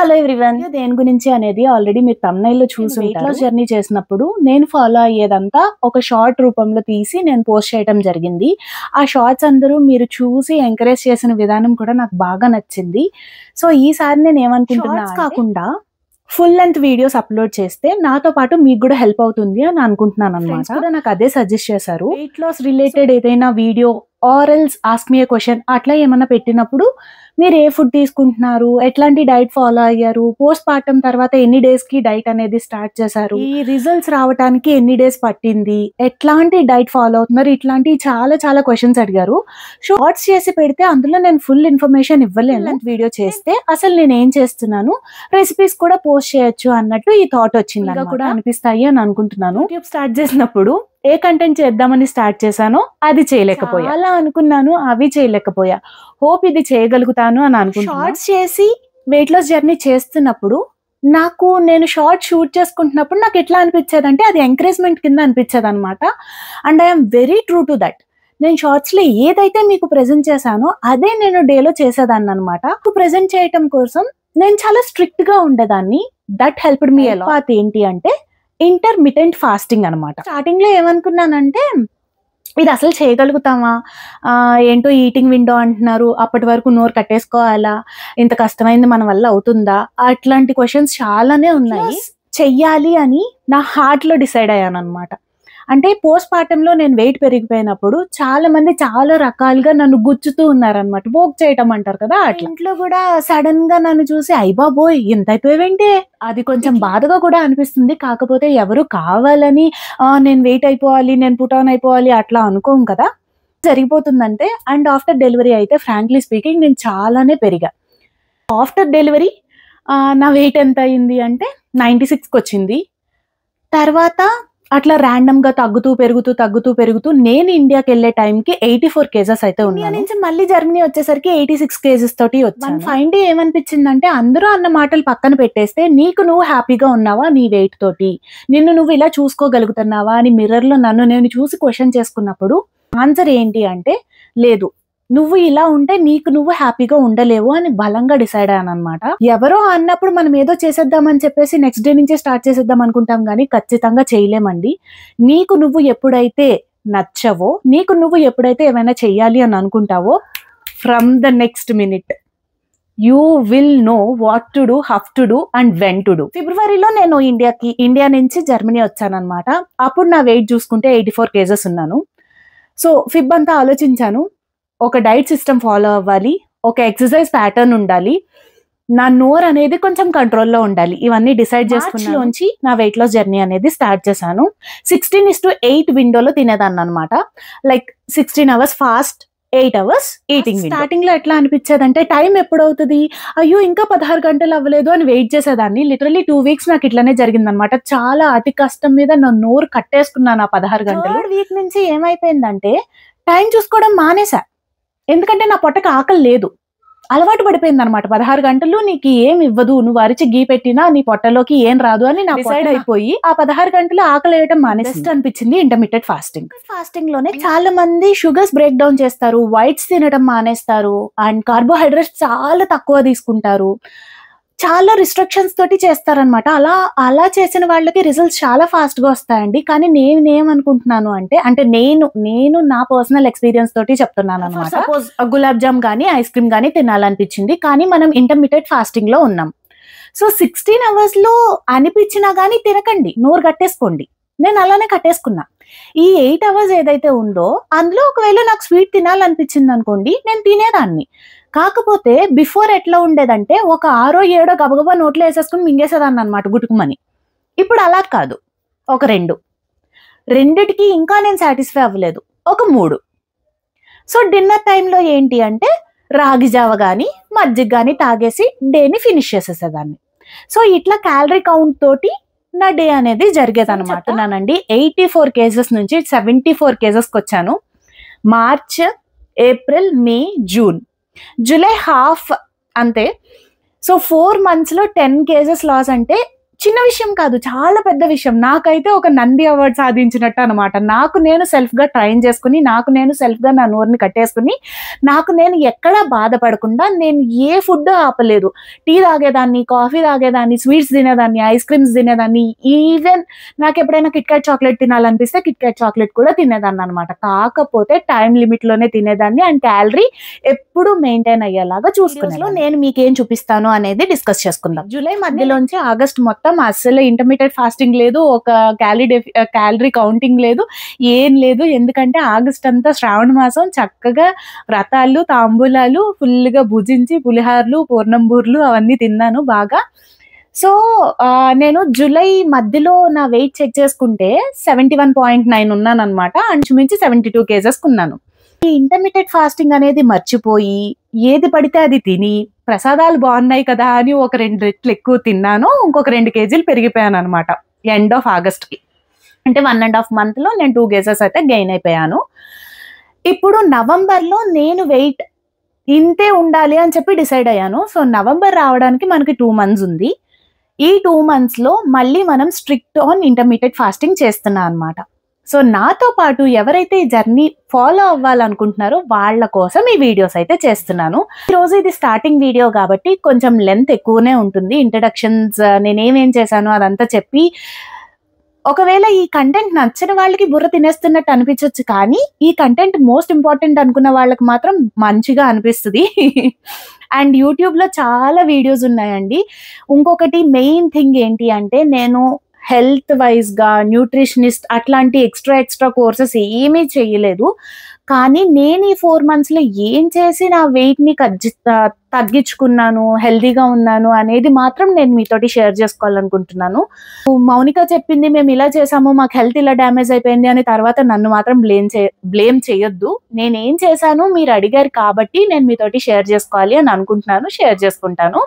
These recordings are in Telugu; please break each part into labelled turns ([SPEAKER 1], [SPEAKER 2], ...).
[SPEAKER 1] హలో ఎవ్రీవన్, దేని గురించి అనేది ఆల్రెడీ మీరు thumbnail లో చూసి వెయిట్ లాస్ జర్నీ చేసినప్పుడు నేను ఫాలో అయ్యేదంతా ఒక షార్ట్ రూపంలో తీసి నేను పోస్ట్ చేయడం జరిగింది. ఆ షార్ట్స్ అందరూ మీరు చూసి ఎంకరేజ్ చేసిన విధానం కూడా నాకు బాగా నచ్చింది. సో ఈసారి నేను ఏమనుకుంటున్నా కాకుండా ఫుల్ లెంత్ వీడియోస్ అప్లోడ్ చేస్తే నాతో పాటు మీకు కూడా హెల్ప్ అవుతుంది అని అనుకుంటున్నాను అనమాట. కూడా నాకు అదే సజెస్ట్ చేశారు. వెయిట్ లాస్ రిలేటెడ్ ఏదైనా video or else ask me A question అట్లా ఏమన్నా పెట్టినప్పుడు మీరు ఏ ఫుడ్ తీసుకుంటున్నారు, ఎట్లాంటి డైట్ ఫాలో అయ్యారు, పోస్ట్ పార్టం తర్వాత ఎన్ని డేస్ కి డైట్ అనేది స్టార్ట్ చేశారు, ఈ రిజల్ట్స్ రావడానికి ఎన్ని డేస్ పట్టింది, ఎట్లాంటి డైట్ ఫాలో అవుతున్నారు, ఇట్లాంటి చాలా చాలా క్వశ్చన్స్ అడిగారు. షార్ట్స్ చేసి పెడితే అందులో నేను ఫుల్ ఇన్ఫర్మేషన్ ఇవ్వలేను. వీడియో చేస్తే అసలు నేను ఏం చేస్తున్నాను, రెసిపీస్ కూడా పోస్ట్ చేయొచ్చు అన్నట్టు ఈ థాట్ వచ్చింది. ఇంకా కూడా అనిపిస్తాయి అని అనుకుంటున్నాను. యూట్యూబ్ స్టార్ట్ చేసినప్పుడు ఏ కంటెంట్ చేద్దామని స్టార్ట్ చేశానో అది చేయలేకపోయా, అలా అనుకున్నాను అవి చేయలేకపోయా. హోప్ ఇది చేయగలుగుతాను అని అనుకుంటున్నాను. షార్ట్స్ చేసి వెయిట్ లాస్ జర్నీ చేస్తున్నప్పుడు నేను షార్ట్ షూట్ చేసుకుంటున్నప్పుడు నాకు ఎట్లా అనిపించేది అంటే అది ఎంకరేజ్మెంట్ కింద అనిపించేది అనమాట. And I'm very true to that. నేను షార్ట్స్ లో ఏదైతే మీకు ప్రెజెంట్ చేశానో అదే నేను డేలో చేసేదాన్ని అనమాట. ప్రెజెంట్ చేయటం కోసం నేను చాలా స్ట్రిక్ట్ గా ఉండేదాన్ని. దట్ హెల్ప్డ్ మీ ఎలా. అది ఏంటి అంటే ఇంటర్మిటెంట్ ఫాస్టింగ్ అనమాట. స్టార్టింగ్ లో ఏమనుకున్నానంటే ఇది అసలు చేయగలుగుతామా, ఏంటో ఈటింగ్ విండో అంటున్నారు, అప్పటి వరకు నోరు కట్టేసుకోవాలా, ఇంత కష్టమైంది మన వల్ల అవుతుందా, అట్లాంటి క్వశ్చన్స్ చాలానే ఉన్నాయి. చెయ్యాలి అని నా హార్ట్ లో డిసైడ్ అయ్యాను అనమాట. అంటే పోస్ట్ పార్టంలో నేను వెయిట్ పెరిగిపోయినప్పుడు చాలా మంది చాలా రకాలుగా నన్ను గుచ్చుతూ ఉన్నారనమాట. వోక్ చేయటం అంటారు కదా, అట్లా. ఇంట్లో కూడా సడన్ గా నన్ను చూసి అయ్య బాబోయ్ ఎంత అయిపోయావేంటే, అది కొంచెం బాధగా కూడా అనిపిస్తుంది. కాకపోతే ఎవరు కావాలని నేను వెయిట్ అయిపోవాలి, నేను పుట్ ఆన్ అయిపోవాలి అట్లా అనుకోం కదా. జరిగిపోతుందంటే అండ్ ఆఫ్టర్ డెలివరీ అయితే ఫ్రాంక్లీ స్పీకింగ్ నేను చాలానే పెరిగా. ఆఫ్టర్ డెలివరీ నా వెయిట్ ఎంత అయింది అంటే 96కి వచ్చింది. తర్వాత అట్లా ర్యాండమ్ గా తగ్గుతూ పెరుగుతూ నేను ఇండియాకి వెళ్ళే టైంకి 84 kgs అయితే ఉన్నాను. నుంచి మళ్ళీ జర్మనీ వచ్చేసరికి 86 kgs తోటి వచ్చాను. ఫైనల్ ఏమనిపించిందంటే అందరూ అన్న మాటలు పక్కన పెట్టేస్తే నీకు నువ్వు హ్యాపీగా ఉన్నావా నీ వెయిట్ తోటి, నిన్ను నువ్వు ఇలా చూసుకోగలుగుతున్నావా అని మిర్రర్ లో నన్ను నేను చూసి క్వశ్చన్ చేసుకున్నప్పుడు ఆన్సర్ ఏంటి అంటే లేదు, నువ్వు ఇలా ఉంటే నీకు నువ్వు హ్యాపీగా ఉండలేవు అని బలంగా డిసైడ్ అయ్యాను అనమాట. ఎవరో అన్నప్పుడు మనం ఏదో చేసేద్దామని చెప్పేసి నెక్స్ట్ డే నుంచే స్టార్ట్ చేసేద్దాం అనుకుంటాం కానీ ఖచ్చితంగా చేయలేమండి. నీకు నువ్వు ఎప్పుడైతే నచ్చవో, నీకు నువ్వు ఎప్పుడైతే ఏమైనా చెయ్యాలి అని అనుకుంటావో from the next minute you will know what to do, how to do and when to do. ఫిబ్రవరిలో నేను ఇండియా నుంచి జర్మనీ వచ్చాను అనమాట. అప్పుడు నా వెయిట్ చూసుకుంటే 84 kgs ఉన్నాను. సో ఫిబ్ అంతా ఆలోచించాను, ఒక డైట్ సిస్టమ్ ఫాలో అవ్వాలి, ఒక ఎక్సర్సైజ్ ప్యాటర్న్ ఉండాలి, నా నోర్ అనేది కొంచెం కంట్రోల్లో ఉండాలి, ఇవన్నీ డిసైడ్ చేసుకున్నలోంచి నా వెయిట్ లాస్ జర్నీ అనేది స్టార్ట్ చేశాను. 16:8 విండోలో తినేదాన్ని అనమాట. Like 16 hours fast, 8 hours eating. Starting లో ఎట్లా అనిపించేది అంటే టైం ఎప్పుడవుతుంది, అయ్యో ఇంకా 16 గంటలు అవ్వలేదు అని వెయిట్ చేసేదాన్ని. లిటరలీ 2 weeks నాకు ఇట్లానే జరిగిందనమాట. చాలా అతి కష్టం మీద నా నోరు కట్టేసుకున్నాను ఆ 16 గంటలు. 3rd week నుంచి ఏమైపోయిందంటే టైం చూసుకోవడం మానేసా. ఎందుకంటే నా పొట్టకి ఆకలి లేదు, అలవాటు పడిపోయింది అనమాట. 16 గంటలు నీకు ఏం ఇవ్వదు, నువ్వు అరిచి గీ పెట్టినా నీ పొట్టలోకి ఏం రాదు అని నా డిసైడ్ అయిపోయి ఆ 16 గంటలు ఆకలి వేయడం మానేసి అనిపించింది ఇంటర్మీడియట్ ఫాస్టింగ్. ఫాస్టింగ్ లోనే చాలా మంది షుగర్స్ బ్రేక్ డౌన్ చేస్తారు, వైట్స్ తినడం మానేస్తారు అండ్ కార్బోహైడ్రేట్స్ చాలా తక్కువ తీసుకుంటారు, చాలా రిస్ట్రిక్షన్స్ తోటి చేస్తారనమాట. అలా చేసిన వాళ్ళకి రిజల్ట్స్ చాలా ఫాస్ట్ గా వస్తాయండి. కానీ నేనేమనుకుంటున్నాను అంటే నేను నా పర్సనల్ ఎక్స్పీరియన్స్ తోటి చెప్తున్నాను అనమాట. సపోజ్ గులాబ్ జామ్ గానీ ఐస్ క్రీమ్ గానీ తినాలనిపించింది, కానీ మనం ఇంటర్మీడియట్ ఫాస్టింగ్ లో ఉన్నాం. సో 16 hours లో అనిపించినా గానీ తినకండి, నోరు కట్టేసుకోండి. నేను అలానే కట్టేసుకున్నా. ఈ 8 hours ఏదైతే ఉందో అందులో ఒకవేళ నాకు స్వీట్ తినాలనిపించింది అనుకోండి, నేను తినేదాన్ని. కాకపోతే బిఫోర్ ఎట్లా ఉండేదంటే ఒక 6 or 7 గబగబా నోట్లో వేసేసుకుని మింగేసేదాన్ని అనమాట గుటుకుమని. ఇప్పుడు అలా కాదు, ఒక 2, రెండిటికి ఇంకా నేను సాటిస్ఫై అవ్వలేదు, ఒక 3. సో డిన్నర్ టైంలో ఏంటి అంటే రాగి జావ కానీ మజ్జిగ కానీ తాగేసి డేని ఫినిష్ చేసేసేదాన్ని. సో ఇట్లా క్యాలరీ కౌంట్ తోటి నా డే అనేది జరిగేది అనమాట. నానండి 84 kgs నుంచి 74 kgsకి వచ్చాను. మార్చ్, ఏప్రిల్, మే, జూన్, జూలై హాఫ్ అంతే. సో 4 months లో 10 kgs లాస్ అంటే చిన్న విషయం కాదు, చాలా పెద్ద విషయం. నాకైతే ఒక నంది అవార్డు సాధించినట్టు అనమాట. నాకు నేను సెల్ఫ్గా ట్రైన్ చేసుకుని, నాకు నేను సెల్ఫ్గా నా నోరుని కట్టేసుకుని, నాకు నేను ఎక్కడా బాధపడకుండా నేను ఏ ఫుడ్ ఆపలేదు. టీ తాగేదాన్ని, కాఫీ తాగేదాన్ని, స్వీట్స్ తినేదాన్ని, ఐస్ క్రీమ్స్ తినేదాన్ని. ఈవెన్ నాకు ఎప్పుడైనా కిట్ క్యాట్ చాక్లెట్ తినాలనిపిస్తే కిట్ క్యాట్ చాక్లెట్ కూడా తినేదాన్ని అనమాట. కాకపోతే టైం లిమిట్లోనే తినేదాన్ని అండ్ క్యాలరీ ఎప్పుడు మెయింటైన్ అయ్యేలాగా చూసుకునేలో. నేను మీకేం చూపిస్తాను అనేది డిస్కస్ చేసుకుందాం. జూలై మధ్యలోంచి ఆగస్ట్ మొత్తం అసలు ఇంటర్మీడియట్ ఫాస్టింగ్ లేదు, ఒక క్యాలరీ కౌంటింగ్ లేదు, ఏం లేదు. ఎందుకంటే ఆగస్ట్ అంతా శ్రావణ మాసం, చక్కగా వ్రతాలు, తాంబూలాలు ఫుల్గా భుజించి పులిహార్లు, పూర్ణంబూర్లు అవన్నీ తిన్నాను బాగా. సో నేను జూలై మధ్యలో నా వెయిట్ చెక్ చేసుకుంటే 71.9 ఉన్నాను అనమాట. అంచుమించి 72 kgs ఉన్నాను. ఈ ఇంటర్మీడియట్ ఫాస్టింగ్ అనేది మర్చిపోయి ఏది పడితే అది తిని ప్రసాదాలు బాగున్నాయి కదా అని ఒక 2 రెట్లు ఎక్కువ తిన్నాను. ఇంకొక 2 kgs పెరిగిపోయాను అనమాట ఎండ్ ఆఫ్ ఆగస్ట్కి. అంటే 1.5 monthలో నేను 2 kgs అయితే గెయిన్ అయిపోయాను. ఇప్పుడు నవంబర్లో నేను వెయిట్ ఇంతే ఉండాలి అని చెప్పి డిసైడ్ అయ్యాను. సో నవంబర్ రావడానికి మనకి 2 months ఉంది. ఈ 2 monthsలో మళ్ళీ మనం స్ట్రిక్ట్ ఆన్ ఇంటర్మీడియట్ ఫాస్టింగ్ చేస్తున్నాం అనమాట. సో నాతో పాటు ఎవరైతే ఈ జర్నీ ఫాలో అవ్వాలనుకుంటున్నారో వాళ్ళ కోసం ఈ వీడియోస్ అయితే చేస్తున్నాను. ఈరోజు ఇది స్టార్టింగ్ వీడియో కాబట్టి కొంచెం లెంత్ ఎక్కువనే ఉంటుంది. ఇంట్రడక్షన్స్, నేనేమేం చేశాను అదంతా చెప్పి, ఒకవేళ ఈ కంటెంట్ నచ్చిన వాళ్ళకి బుర్ర తినేస్తున్నట్టు అనిపించవచ్చు, కానీ ఈ కంటెంట్ మోస్ట్ ఇంపార్టెంట్ అనుకున్న వాళ్ళకి మాత్రం మంచిగా అనిపిస్తుంది. అండ్ యూట్యూబ్లో చాలా వీడియోస్ ఉన్నాయండి. ఇంకొకటి మెయిన్ థింగ్ ఏంటి అంటే, నేను హెల్త్ వైజ్గా న్యూట్రిషనిస్ట్ అట్లాంటి ఎక్స్ట్రా కోర్సెస్ ఏమీ చేయలేదు. కానీ నేను ఈ 4 monthsలో ఏం చేసి నా వెయిట్ని తగ్గించుకున్నాను, హెల్తీగా ఉన్నాను అనేది మాత్రం నేను మీతోటి షేర్ చేసుకోవాలనుకుంటున్నాను. మౌనిక చెప్పింది మేము ఇలా చేసాము, మాకు హెల్త్ ఇలా డ్యామేజ్ అయిపోయింది అని తర్వాత నన్ను మాత్రం బ్లేమ్ చేయొద్దు. నేనేం చేశాను మీరు అడిగారు కాబట్టి నేను మీతోటి షేర్ చేసుకోవాలి అని అనుకుంటున్నాను, షేర్ చేసుకుంటాను.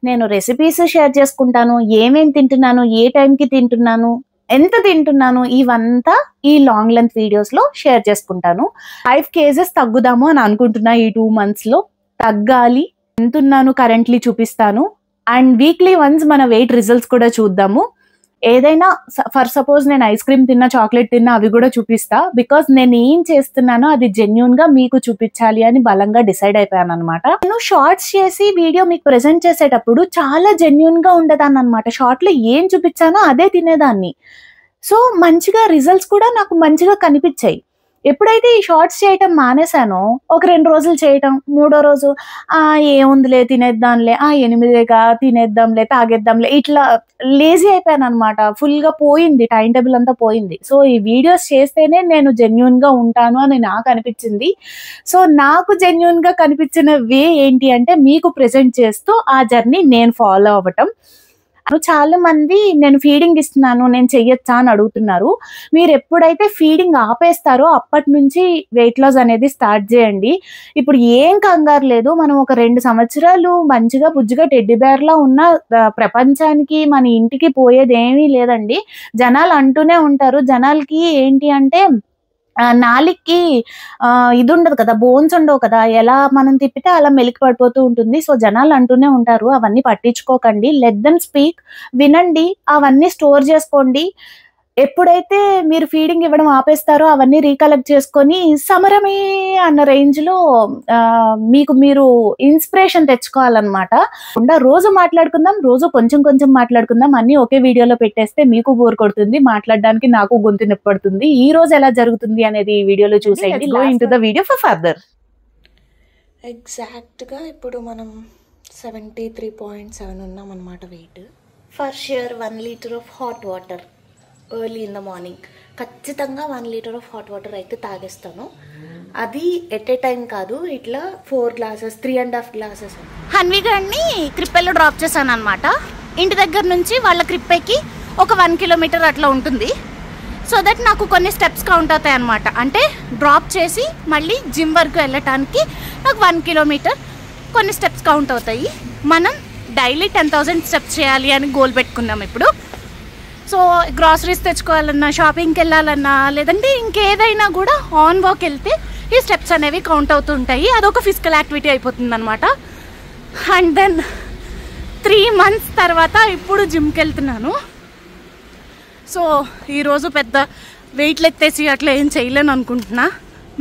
[SPEAKER 1] నేను రెసిపీస్ షేర్ చేసుకుంటాను, ఏమేమి తింటున్నాను, ఏ టైంకి తింటున్నాను, ఎంత తింటున్నాను, ఇవంతా ఈ లాంగ్ లెంత్ వీడియోస్లో షేర్ చేసుకుంటాను. 5 kgs తగ్గుదాము అని అనుకుంటున్నా ఈ 2 monthsలో. తగ్గాలి, ఎంతున్నాను కరెంట్లీ చూపిస్తాను. అండ్ వీక్లీ వన్స్ మన వెయిట్ రిజల్ట్స్ కూడా చూద్దాము. ఏదైనా ఫర్ సపోజ్ నేను ఐస్ క్రీమ్ తిన్నా, చాక్లెట్ తిన్నా, అవి కూడా చూపిస్తా. బికాస్ నేను ఏం చేస్తున్నానో అది జెన్యూన్గా మీకు చూపించాలి అని బలంగా డిసైడ్ అయిపోయాను అనమాట. నేను షార్ట్స్ చేసి వీడియో మీకు ప్రెజెంట్ చేసేటప్పుడు చాలా జెన్యూన్గా ఉండేదాన్ని అనమాట. షార్ట్లో ఏం చూపించానో అదే తినేదాన్ని. సో మంచిగా రిజల్ట్స్ కూడా నాకు మంచిగా కనిపించాయి. ఎప్పుడైతే ఈ షార్ట్స్ చేయటం మానేశానో, ఒక 2 రోజులు చేయటం, 3వ రోజు ఏముందిలే తినేద్దాంలే, 8గా తినేద్దాంలే, తాగేద్దాంలే, ఇట్లా లేజీ అయిపోయాను అనమాట. ఫుల్గా పోయింది, టైం టేబుల్ అంతా పోయింది. సో ఈ వీడియోస్ చేస్తేనే నేను జెన్యూన్గా ఉంటాను అని నాకు అనిపించింది. సో నాకు జెన్యూన్గా కనిపించిన వే ఏంటి అంటే మీకు ప్రెజెంట్ చేస్తూ ఆ జర్నీ నేను ఫాలో అవ్వటం. చాలా మంది నేను ఫీడింగ్ ఇస్తున్నాను, నేను చెయ్యొచ్చా అని అడుగుతున్నారు. మీరు ఎప్పుడైతే ఫీడింగ్ ఆపేస్తారో అప్పటి నుంచి వెయిట్ లాస్ అనేది స్టార్ట్ చేయండి. ఇప్పుడు ఏం కంగారు లేదు. మనం ఒక 2 సంవత్సరాలు మంచిగా బుజ్జిగా టెడ్డీ బేర్లా ఉన్న ప్రపంచానికి, మన ఇంటికి పోయేది ఏమీ లేదండి. జనాలు అంటూనే ఉంటారు. జనాలకి ఏంటి అంటే నాలికి ఇది ఉండదు కదా, బోన్స్ ఉండవు కదా, ఎలా మనం తిప్పితే అలా మెలికి పడిపోతూ ఉంటుంది. సో జనాలు అంటూనే ఉంటారు, అవన్నీ పట్టించుకోకండి. లెట్ దెమ్ స్పీక్, వినండి, అవన్నీ స్టోర్ చేసుకోండి. ఎప్పుడైతే మీరు ఫీడింగ్ ఇవ్వడం ఆపేస్తారో అవన్నీ రీకలెక్ట్ చేసుకొని సమరమే అన్న రేంజ్లో మీకు మీరు ఇన్స్పిరేషన్ తెచ్చుకోవాలన్నమాట. రోజు మాట్లాడుకుందాం, రోజు కొంచెం మాట్లాడుకుందాం, అన్నీ ఒకే వీడియోలో పెట్టేస్తే మీకు బోర్ కొడుతుంది, మాట్లాడడానికి నాకు గొంతు నొప్పి పడుతుంది. ఈ రోజు ఎలా జరుగుతుంది అనేది ఈ వీడియోలో చూసేయండి. Go into the video for further.
[SPEAKER 2] ఎగ్జాక్ట్గా ఇప్పుడు మనం 73.7 ఉన్నాం అన్నమాట weight. For sure 1 liter of hot water early in the morning. ఖచ్చితంగా 1 liter ఆఫ్ హాట్ వాటర్ అయితే తాగేస్తాను. అది ఎట్ ఏ టైం కాదు, ఇట్లా 4 glasses, 3.5 glasses.
[SPEAKER 1] హన్వి గారిని క్రిప్పెల్లో డ్రాప్ చేశాను అనమాట. ఇంటి దగ్గర నుంచి వాళ్ళ క్రిప్పెకి ఒక 1 kilometer అట్లా ఉంటుంది. సో దట్ నాకు కొన్ని స్టెప్స్ కౌంట్ అవుతాయి అనమాట. అంటే డ్రాప్ చేసి మళ్ళీ జిమ్ వరకు వెళ్ళటానికి నాకు 1 kilometer కొన్ని స్టెప్స్ కౌంట్ అవుతాయి. మనం డైలీ 10,000 steps చేయాలి అని గోల్ పెట్టుకున్నాం ఇప్పుడు. సో గ్రాసరీస్ తెచ్చుకోవాలన్నా, షాపింగ్కి వెళ్ళాలన్నా, లేదంటే ఇంకేదైనా కూడా ఆన్ వాక్ వెళ్తే ఈ స్టెప్స్ అనేవి కౌంట్ అవుతుంటాయి. అదొక ఫిజికల్ యాక్టివిటీ అయిపోతుంది అనమాట. అండ్ దెన్ 3 months తర్వాత ఇప్పుడు జిమ్కి వెళ్తున్నాను. సో ఈరోజు పెద్ద వెయిట్లు ఎత్తేసి అట్లా ఏం చేయలేను అనుకుంటున్నా.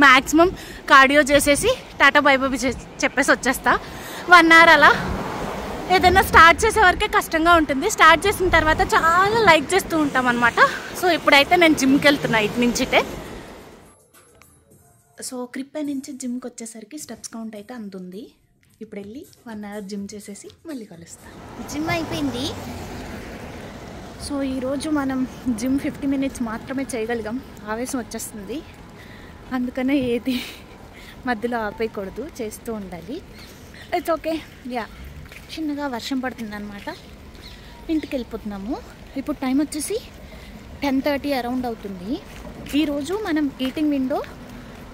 [SPEAKER 1] మ్యాక్సిమం కార్డియో చేసేసి టాటా బై బై చెప్పేసి వచ్చేస్తా. 1 hour అలా. ఏదైనా స్టార్ట్ చేసే వరకే కష్టంగా ఉంటుంది. స్టార్ట్ చేసిన తర్వాత చాలా లైక్ చేస్తూ ఉంటాం అనమాట. సో ఇప్పుడైతే నేను జిమ్కి వెళ్తున్నా ఇటు నుంచిటే. సో క్రిప్పే నుంచి జిమ్కి వచ్చేసరికి స్టెప్స్ కౌంట్ అయితే అందుంది. ఇప్పుడు వెళ్ళి 1 hour జిమ్ చేసేసి మళ్ళీ కలుస్తాను. జిమ్ అయిపోయింది. సో ఈరోజు మనం జిమ్ 50 minutes మాత్రమే చేయగలిగాం. ఆవేశం వచ్చేస్తుంది, అందుకనే ఏది మధ్యలో ఆపేయకూడదు, చేస్తూ ఉండాలి. It's okay. యా, చిన్నగా వర్షం పడుతుంది అనమాట. ఇంటికి వెళ్ళిపోతున్నాము. ఇప్పుడు టైం వచ్చేసి 10:30 అరౌండ్ అవుతుంది. ఈరోజు మనం ఈటింగ్ విండో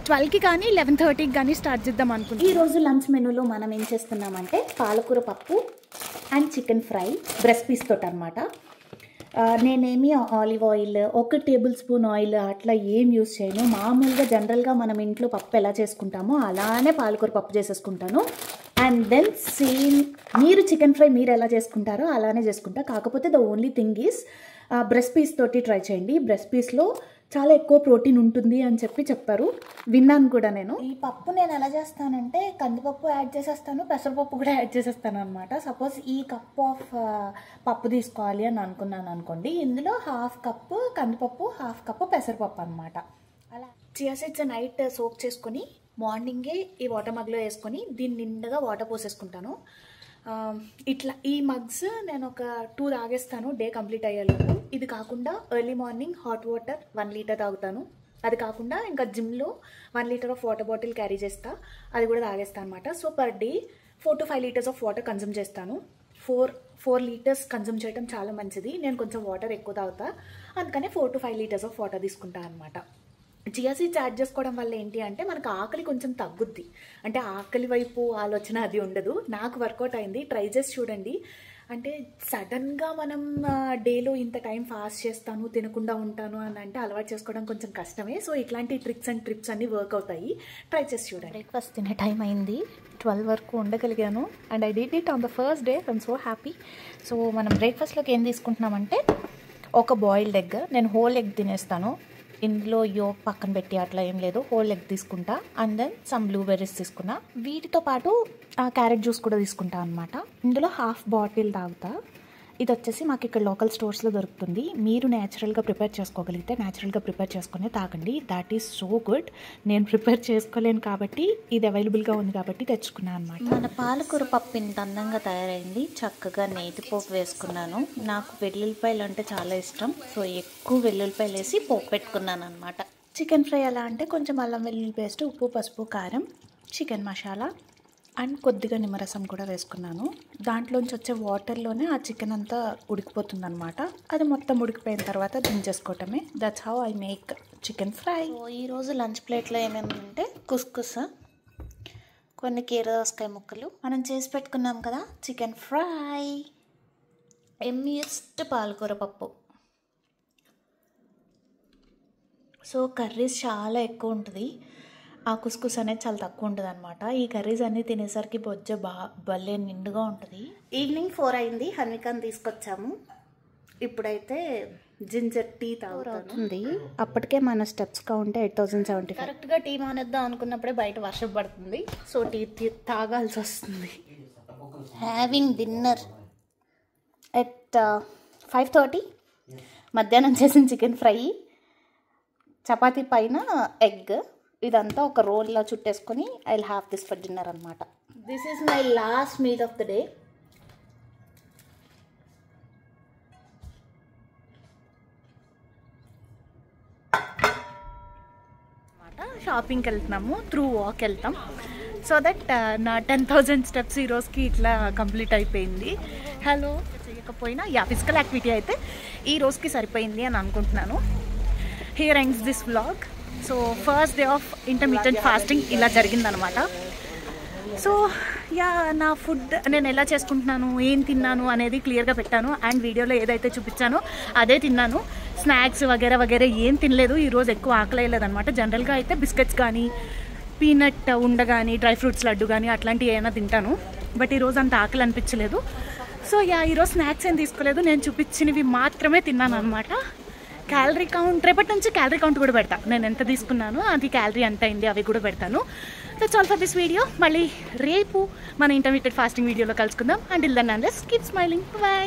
[SPEAKER 1] 12కి కానీ 11:30కి కానీ స్టార్ట్ చేద్దాం అనుకుంటున్నాం. ఈరోజు లంచ్ మెనూలో మనం ఏం చేస్తున్నామంటే పాలకూర పప్పు and chicken fry breast piece తోటి అనమాట. నేనేమి ఆలివ్ ఆయిల్, 1 tablespoon ఆయిల్ అట్లా ఏం యూస్ చేయను. మామూలుగా జనరల్గా మనం ఇంట్లో పప్పు ఎలా చేసుకుంటామో అలానే పాలకూర పప్పు చేసేసుకుంటాను. అండ్ దెన్ సేమ్ మీరు చికెన్ ఫ్రై మీరు ఎలా చేసుకుంటారో అలానే చేసుకుంటా. కాకపోతే the only thing is breast piece తోటి ట్రై చేయండి. బ్రెస్ట్ పీస్లో చాలా ఎక్కువ ప్రోటీన్ ఉంటుంది అని చెప్పారు, విన్నాను కూడా నేను. ఈ పప్పు నేను ఎలా చేస్తానంటే కందిపప్పు యాడ్ చేసేస్తాను, పెసరపప్పు కూడా యాడ్ చేసేస్తాను అనమాట. సపోజ్ ఈ కప్ ఆఫ్ పప్పు తీసుకోవాలి అని అనుకున్నాను అనుకోండి, ఇందులో 1/2 cup కందిపప్పు, 1/2 cup పెసరపప్పు అనమాట. అలా చియా సీడ్స్ నైట్ సోక్ చేసుకొని మార్నింగే ఈ వాటర్ మగ్లో వేసుకొని దీన్ని నిండుగా వాటర్ పోసేసుకుంటాను. ఇట్లా ఈ మగ్స్ నేను ఒక 2 తాగేస్తాను డే కంప్లీట్ అయ్యేలోపు. ఇది కాకుండా early morning hot water 1 liter తాగుతాను. అది కాకుండా ఇంకా జిమ్లో 1 liter of water bottle carry చేస్తా, అది కూడా తాగేస్తాను అనమాట. So per day 4 to 5 liters of water consume చేస్తాను. 4 liters కన్జ్యూమ్ చేయడం చాలా మంచిది. నేను కొంచెం వాటర్ ఎక్కువ తాగుతా, అందుకనే 4 to 5 liters ఆఫ్ వాటర్ తీసుకుంటాను అనమాట. చియా సీడ్స్ యాడ్ చేసుకోవడం వల్ల ఏంటి అంటే మనకు ఆకలి కొంచెం తగ్గుద్ది. అంటే ఆకలి వైపు ఆలోచన అది ఉండదు. నాకు వర్కౌట్ అయింది, ట్రై చేసి చూడండి. అంటే సడన్గా మనం డేలో ఇంత టైం ఫాస్ట్ చేస్తాను, తినకుండా ఉంటాను అని అంటే అలవాటు చేసుకోవడం కొంచెం కష్టమే. సో ఇట్లాంటి ట్రిక్స్ అండ్ ట్రిప్స్ అన్నీ వర్క్ అవుతాయి, ట్రై చేసి చూడండి. బ్రేక్ఫాస్ట్ తినే టైం అయింది. 12 వరకు ఉండగలిగాను and I did it on the first day. I'm so happy. So మనం బ్రేక్ఫాస్ట్లోకి ఏం తీసుకుంటున్నామంటే ఒక బాయిల్డ్ ఎగ్. నేను హోల్ ఎగ్ తినేస్తాను, ఇందులో యోక్ పక్కన పెట్టి అట్లా ఏం లేదు. హోల్ ఎగ్ తీసుకుంటా అండ్ దెన్ సమ్ బ్లూబెర్రీస్ తీసుకున్నా. వీటితో పాటు క్యారెట్ జ్యూస్ కూడా తీసుకుంటా అనమాట. ఇందులో 1/2 bottle తాగుతా. ఇది వచ్చేసి మాకు ఇక్కడ లోకల్ స్టోర్స్లో దొరుకుతుంది. మీరు న్యాచురల్గా ప్రిపేర్ చేసుకోగలిగితే న్యాచురల్గా ప్రిపేర్ చేసుకుని తాగండి. That is so good. నేను ప్రిపేర్ చేసుకోలేను కాబట్టి ఇది అవైలబుల్గా ఉంది కాబట్టి తెచ్చుకున్నాను అనమాట. మన పాలకూర పప్పు ఇంత అందంగా తయారైంది. చక్కగా నేతి పోపు వేసుకున్నాను. నాకు వెల్లుల్లిపాయలు అంటే చాలా ఇష్టం, సో ఎక్కువ వెల్లుల్లిపాయలు వేసి పోపు పెట్టుకున్నాను అనమాట. చికెన్ ఫ్రై ఎలా అంటే కొంచెం అల్లం వెల్లుల్లి పేస్ట్, ఉప్పు, పసుపు, కారం, చికెన్ మసాలా అండ్ కొద్దిగా నిమ్మరసం కూడా వేసుకున్నాను. దాంట్లోంచి వచ్చే వాటర్లోనే ఆ చికెన్ అంతా ఉడికిపోతుంది అనమాట. అది మొత్తం ఉడికిపోయిన తర్వాత దించేసుకోవటమే. That's how I make chicken fry. ఈరోజు లంచ్ ప్లేట్లో ఏమేమంటే కుస్కుస్, కొన్ని కీరదోసకాయ ముక్కలు, మనం చేసి పెట్టుకున్నాం కదా చికెన్ ఫ్రై, ఎమ్మియస్ట్ పాలకూర పప్పు. సో కర్రీస్ చాలా ఎక్కువ ఉంటుంది, ఆ కుస్కుస్ అనేది చాలా తక్కువ ఉంటుంది అనమాట. ఈ కర్రీస్ అన్నీ తినేసరికి బొజ్జ భలే నిండుగా ఉంటుంది. ఈవినింగ్ 4 అయింది. హన్వికాని తీసుకొచ్చాము. ఇప్పుడైతే జింజర్ టీ తాగుతుంది. అప్పటికే మన స్టెప్స్ కౌంట్ 8075. కరెక్ట్గా టీ మానేద్దాం అనుకున్నప్పుడే బయట వర్షం పడుతుంది. సో టీ తాగాల్సి వస్తుంది. Having dinner at 5:30. మధ్యాహ్నం చేసిన చికెన్ ఫ్రై, చపాతీ పైన ఎగ్, ఇదంతా ఒక రోల్లా చుట్టేసుకొని I will have this for dinner అనమాట. This is my last meal of the day. షాపింగ్కి వెళ్తున్నాము, త్రూ వాక్ వెళ్తాం. సో దట్ నా 10,000 steps ఈ రోజుకి ఇట్లా కంప్లీట్ అయిపోయింది. హలో చేయకపోయినా ఫిజికల్ యాక్టివిటీ అయితే ఈ రోజుకి సరిపోయింది అని అనుకుంటున్నాను. Here ends this vlog. So first day of intermediate fasting ఇలా జరిగిందనమాట. సో నా ఫుడ్ నేను ఎలా చేసుకుంటున్నాను, ఏం తిన్నాను అనేది క్లియర్గా పెట్టాను. అండ్ వీడియోలో ఏదైతే చూపించానో అదే తిన్నాను. స్నాక్స్ వగేరా ఏం తినలేదు. ఈరోజు ఎక్కువ ఆకలి అయ్యలేదనమాట. జనరల్గా అయితే బిస్కెట్స్ కానీ, పీనట్ ఉండ కానీ, డ్రై ఫ్రూట్స్ లడ్డు కానీ అట్లాంటివి ఏమైనా తింటాను. బట్ ఈరోజు అంత ఆకలి అనిపించలేదు. సో ఈరోజు స్నాక్స్ ఏం తీసుకోలేదు, నేను చూపించినవి మాత్రమే తిన్నాను అనమాట. క్యాలరీ కౌంట్ రేపటి నుంచి క్యాలరీ కౌంట్ కూడా పెడతా, నేను ఎంత తీసుకున్నానో అది క్యాలరీ ఎంత అయింది అవి కూడా పెడతాను. That's all for this video. మళ్ళీ రేపు మన ఇంటర్మీడియట్ ఫాస్టింగ్ వీడియోలో కలుసుకుందాం. Until then let's keep smiling. By.